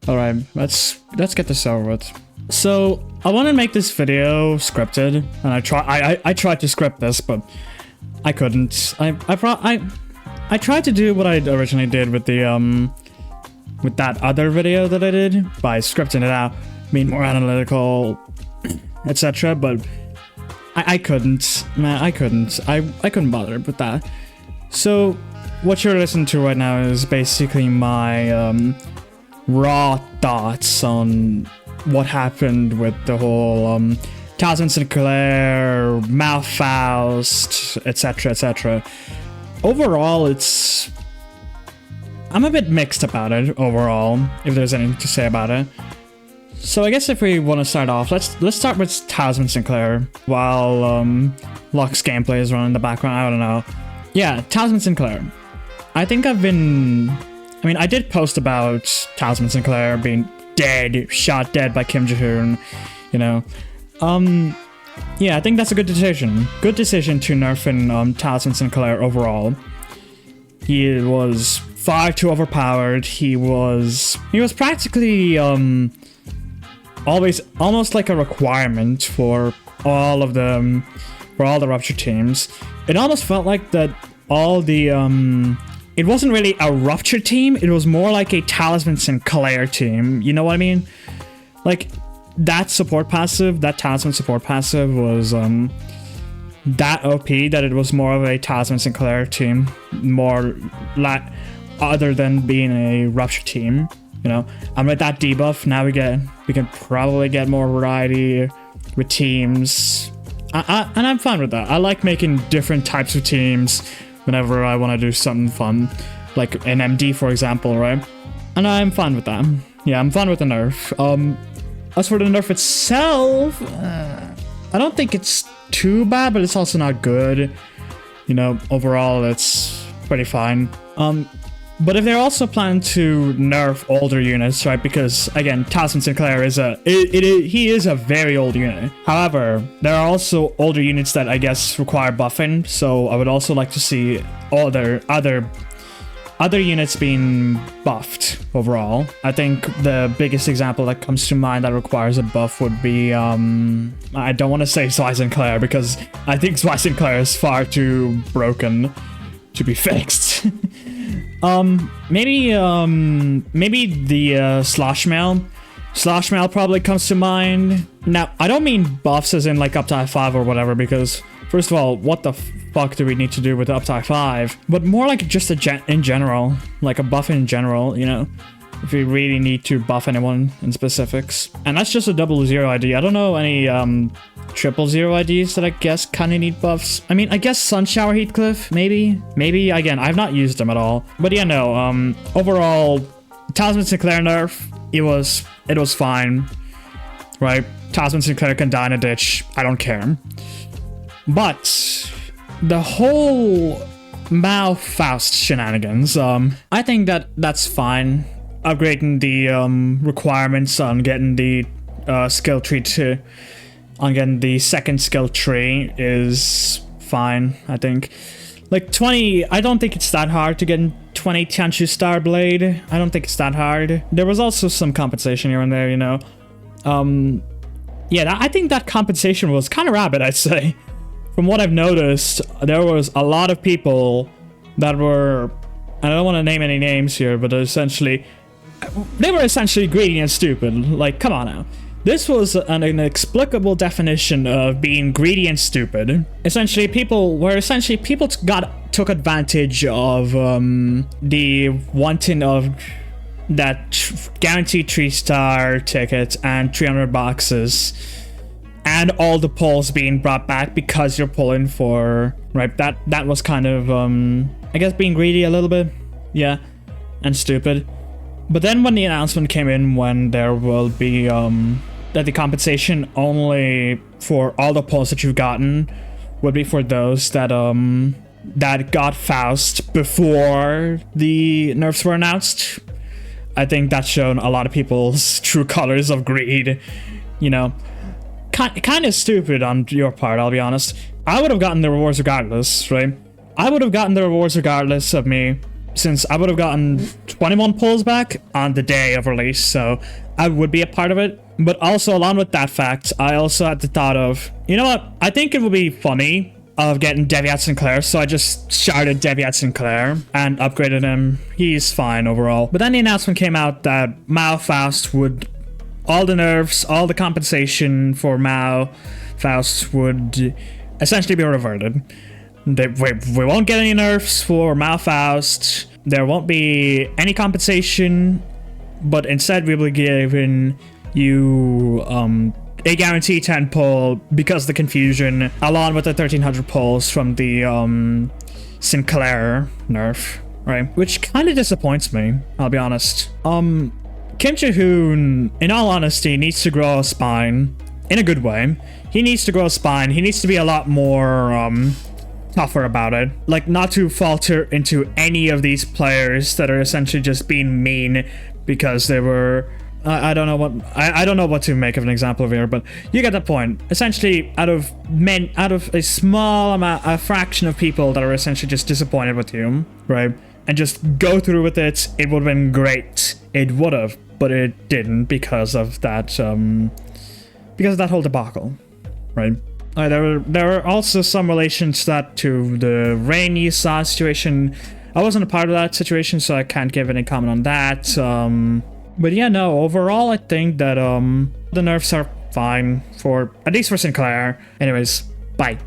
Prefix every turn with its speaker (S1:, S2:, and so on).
S1: All right, let's get this over with. So I want to make this video scripted, and I tried to script this, but I couldn't. I tried to do what I originally did with the with that other video that I did by scripting it out, being more analytical, etc. But I couldn't, man. I couldn't bother with that. So what you're listening to right now is basically my raw thoughts on what happened with the whole Talisman Sinclair, Mao Faust, etc. Overall, I'm a bit mixed about it overall, if there's anything to say about it. So I guess if we want to start off, let's start with Talisman Sinclair while Locke's gameplay is running in the background. I don't know. Yeah, Talisman Sinclair. I think I did post about Talisman Sinclair being shot dead by Kim Jong-un, you know. Yeah, I think that's a good decision. Good decision to nerf Talisman Sinclair overall. He was far too overpowered. He was practically always almost like a requirement for all the Rupture teams. It almost felt like that all the it wasn't really a Rupture team, it was more like a Talisman Sinclair team, you know what I mean? Like, that Talisman support passive was that OP that it was more of a Talisman Sinclair team, more like other than being a Rupture team, you know? And with that debuff, now we can probably get more variety with teams. And I'm fine with that. I like making different types of teams whenever I want to do something fun, like an MD, for example, right? And I'm fine with that. Yeah, I'm fine with the nerf. As for the nerf itself, I don't think it's too bad, but it's also not good. You know, overall, it's pretty fine. But if they're also planning to nerf older units, right? Because again, Talisman Sinclair he is a very old unit. However, there are also older units that I guess require buffing. So I would also like to see other units being buffed overall. I think the biggest example that comes to mind that requires a buff would be I don't want to say Sly Sinclair because I think Sly Sinclair is far too broken to be fixed. Maybe the Slosh Mail. Slosh Mail probably comes to mind. Now, I don't mean buffs as in like up to I5 or whatever, because first of all, what the fuck do we need to do with up to I5? But more like just in general, like a buff in general, you know, if we really need to buff anyone in specifics. And that's just a 00 ID. I don't know any 000 IDs that I guess kind of need buffs. I mean, I guess Sunshower Heathcliff, maybe again, I've not used them at all. But yeah, no, overall, Talisman Sinclair nerf, it was fine, right? Talisman Sinclair can die in a ditch, I don't care. But the whole Mao Faust shenanigans, I think that's fine. Upgrading the requirements on getting the skill tree on getting the second skill tree is fine, I think. Like 20, I don't think it's that hard to get 20 Tianshu Star Blade. I don't think it's that hard. There was also some compensation here and there, you know. Yeah, I think that compensation was kind of rapid, I'd say. From what I've noticed, there was a lot of people that were, and I don't want to name any names here, but they were essentially greedy and stupid. Like, come on now. This was an inexplicable definition of being greedy and stupid. Essentially, people took advantage of the wanting of that guaranteed 3-star ticket and 300 boxes, and all the polls being brought back because you're pulling for, right? That was kind of I guess being greedy a little bit, yeah, and stupid. But then when the announcement came in, when there will be that the compensation only for all the polls that you've gotten would be for those that got Faust before the nerfs were announced, I think that's shown a lot of people's true colors of greed, you know. Kind of stupid on your part, I'll be honest. I would have gotten the rewards regardless, right? I would have gotten the rewards regardless of me since I would have gotten 21 pulls back on the day of release, so I would be a part of it. But also, along with that fact, I also had the thought of, you know what, I think it would be funny of getting Deviat Sinclair, so I just started Deviat Sinclair and upgraded him. He's fine overall. But then the announcement came out that Mao Faust would, all the nerfs, all the compensation for Mao Faust would essentially be reverted. We won't get any nerfs for Mao Faust. There won't be any compensation, but instead we will be giving you a guaranteed 10 pull because of the confusion, along with the 1300 pulls from the Sinclair nerf, right? Which kind of disappoints me, I'll be honest. Kim Ji-hoon, in all honesty, needs to grow a spine in a good way. He needs to grow a spine. He needs to be a lot more tougher about it. Like, not to falter into any of these players that are essentially just being mean because they were... I don't know what to make of an example of here, but you get the point. Essentially, out of a small amount, a fraction of people that are essentially just disappointed with you, right? And just go through with it, it would have been great. It would have, but it didn't because of that whole debacle, right? There were also some relations to that, to the Rain you saw situation. I wasn't a part of that situation, so I can't give any comment on that. But yeah, no, overall, I think that the nerfs are fine, for at least for Sinclair. Anyways, bye.